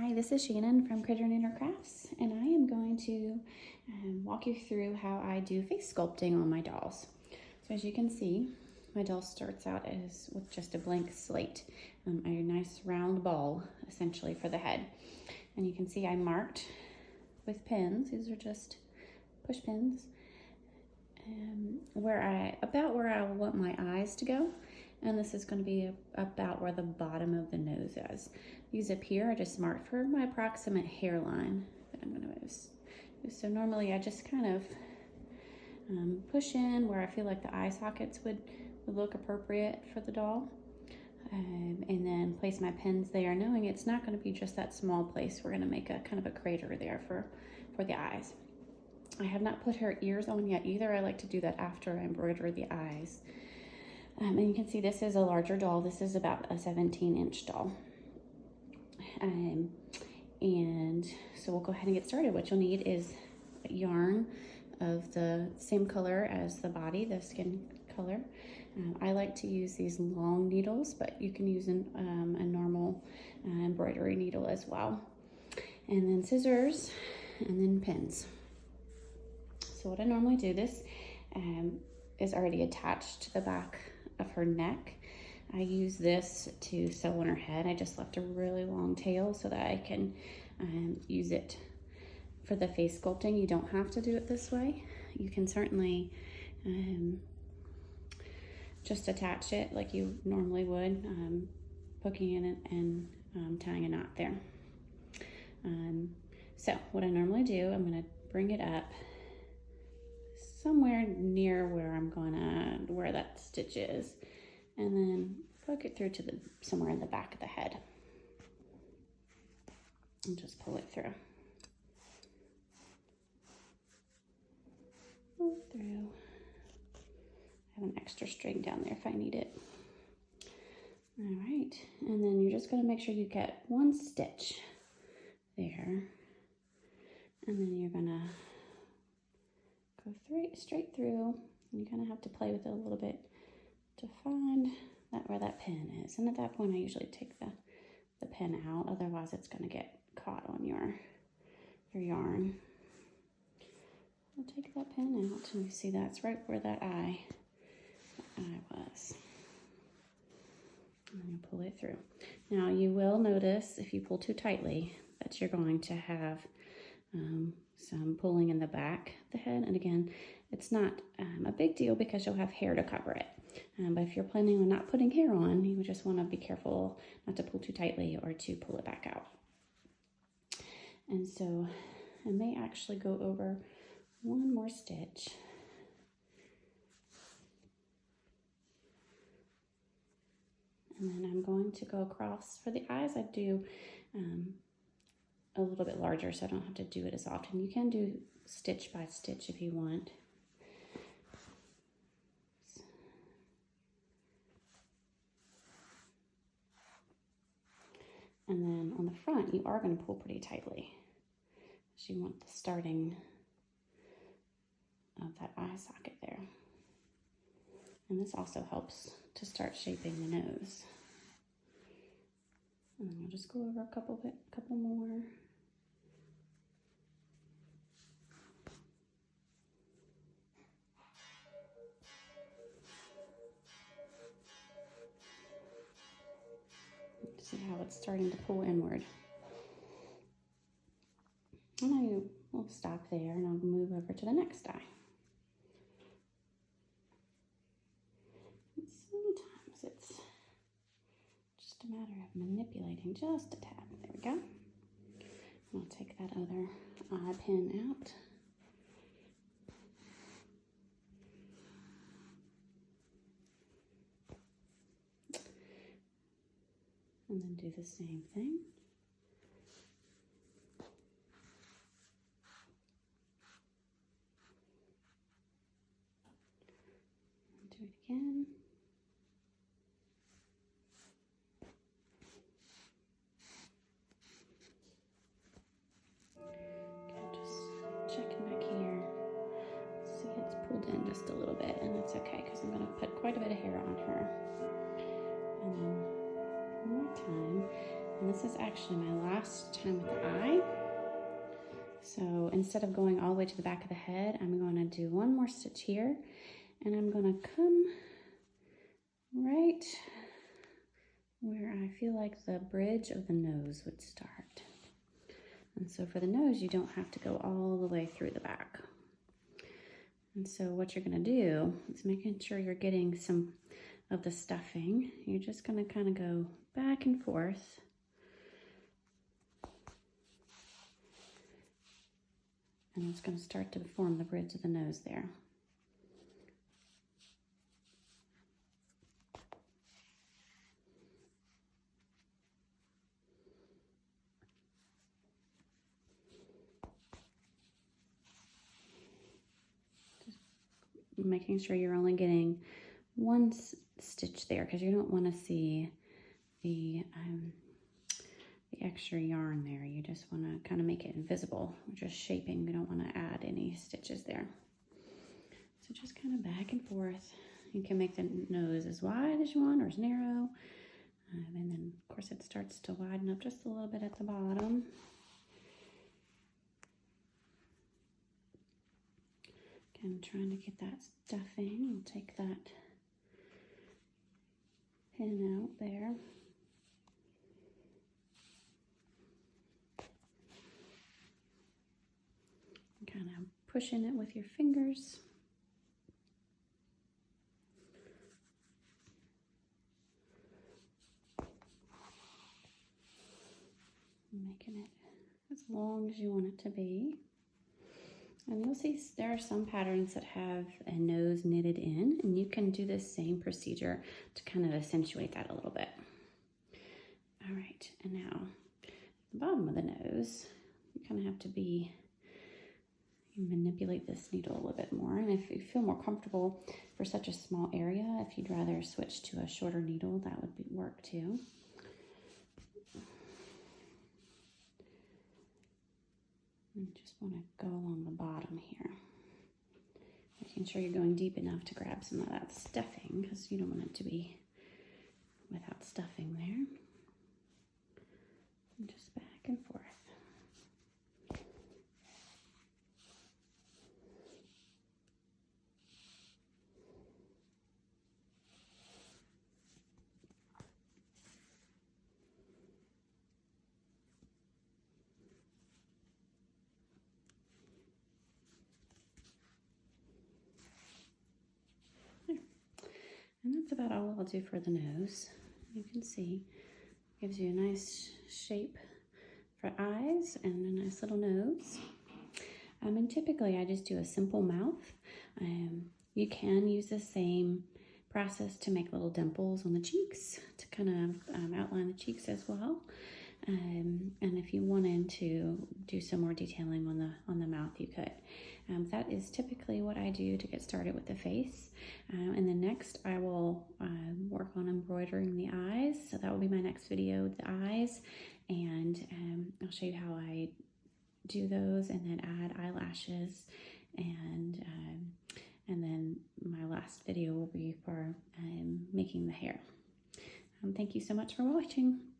Hi, this is Shannon from Critter Knitter Crafts, and I am going to walk you through how I do face sculpting on my dolls. So as you can see, my doll starts out as with just a blank slate, a nice round ball essentially for the head. And you can see I marked with pins, these are just push pins, about where I want my eyes to go. And this is going to be about where the bottom of the nose is. These up here I just marked for my approximate hairline that I'm going to move. So normally I just kind of push in where I feel like the eye sockets would look appropriate for the doll. And then place my pins there, knowing it's not going to be just that small place. We're going to make a kind of a crater there for the eyes. I have not put her ears on yet either. I like to do that after I embroider the eyes. And you can see this is a larger doll. This is about a 17-inch doll. And so we'll go ahead and get started. What you'll need is yarn of the same color as the body, the skin color. I like to use these long needles, but you can use a normal embroidery needle as well. And then scissors, and then pins. So what I normally do, this is already attached to the back of her neck. I use this to sew on her head. I just left a really long tail so that I can use it for the face sculpting. You don't have to do it this way. You can certainly just attach it like you normally would, poking in it and tying a knot there. So what I normally do, I'm going to bring it up somewhere near where that stitch is, and then poke it through to somewhere in the back of the head, and just pull it through. Pull it through. I have an extra string down there if I need it. All right, and then you're just going to make sure you get one stitch there, and then you're going to go straight through. You kind of have to play with it a little bit to find where that pin is. And at that point, I usually take the pin out. Otherwise, it's going to get caught on your yarn. I'll take that pin out, and you see that's right where that eye was. And then you pull it through. Now, you will notice if you pull too tightly that you're going to have some pulling in the back of the head. And again, it's not a big deal because you'll have hair to cover it. But if you're planning on not putting hair on, you would just want to be careful not to pull too tightly or to pull it back out. And so I may actually go over one more stitch. And then I'm going to go across for the eyes. I do a little bit larger so I don't have to do it as often. You can do stitch by stitch if you want. And then on the front, you are going to pull pretty tightly. So you want the starting of that eye socket there. And this also helps to start shaping the nose. And then we'll just go over a couple more. See how it's starting to pull inward. And I will stop there and I'll move over to the next eye. And sometimes it's just a matter of manipulating just a tad. There we go. And I'll take that other eye pin out. And then do the same thing. Do it again. Okay, just checking back here. See, it's pulled in just a little bit, and that's okay because I'm going to put quite a bit of hair on her. And then one more time. And this is actually my last time with the eye. So instead of going all the way to the back of the head, I'm going to do one more stitch here, and I'm going to come right where I feel like the bridge of the nose would start. And so for the nose, you don't have to go all the way through the back. And so what you're going to do is making sure you're getting some of the stuffing. You're just going to kind of go back and forth. And it's going to start to form the bridge of the nose there. Just making sure you're only getting one stitch there, because you don't want to see the extra yarn there. You just want to kind of make it invisible. We're just shaping. We don't want to add any stitches there. So just kind of back and forth. You can make the nose as wide as you want or as narrow. And then, of course, it starts to widen up just a little bit at the bottom. Again, trying to get that stuffing. I'll take that pin out there. Kind of pushing it with your fingers. Making it as long as you want it to be. And you'll see there are some patterns that have a nose knitted in, and you can do this same procedure to kind of accentuate that a little bit. All right, and now the bottom of the nose, you kind of have to manipulate this needle a little bit more. And if you feel more comfortable for such a small area, if you'd rather switch to a shorter needle, that would work too. And just want to go along the bottom here, making sure you're going deep enough to grab some of that stuffing, because you don't want it to be without stuffing there. And just back and forth. And that's about all I'll do for the nose. You can see, gives you a nice shape for eyes and a nice little nose. And typically I just do a simple mouth. You can use the same process to make little dimples on the cheeks to kind of outline the cheeks as well. And if you wanted to do some more detailing on the mouth, you could. That is typically what I do to get started with the face. And then next I will work on embroidering the eyes. So that will be my next video, the eyes. And I'll show you how I do those, and then add eyelashes. And then my last video will be for making the hair. Thank you so much for watching.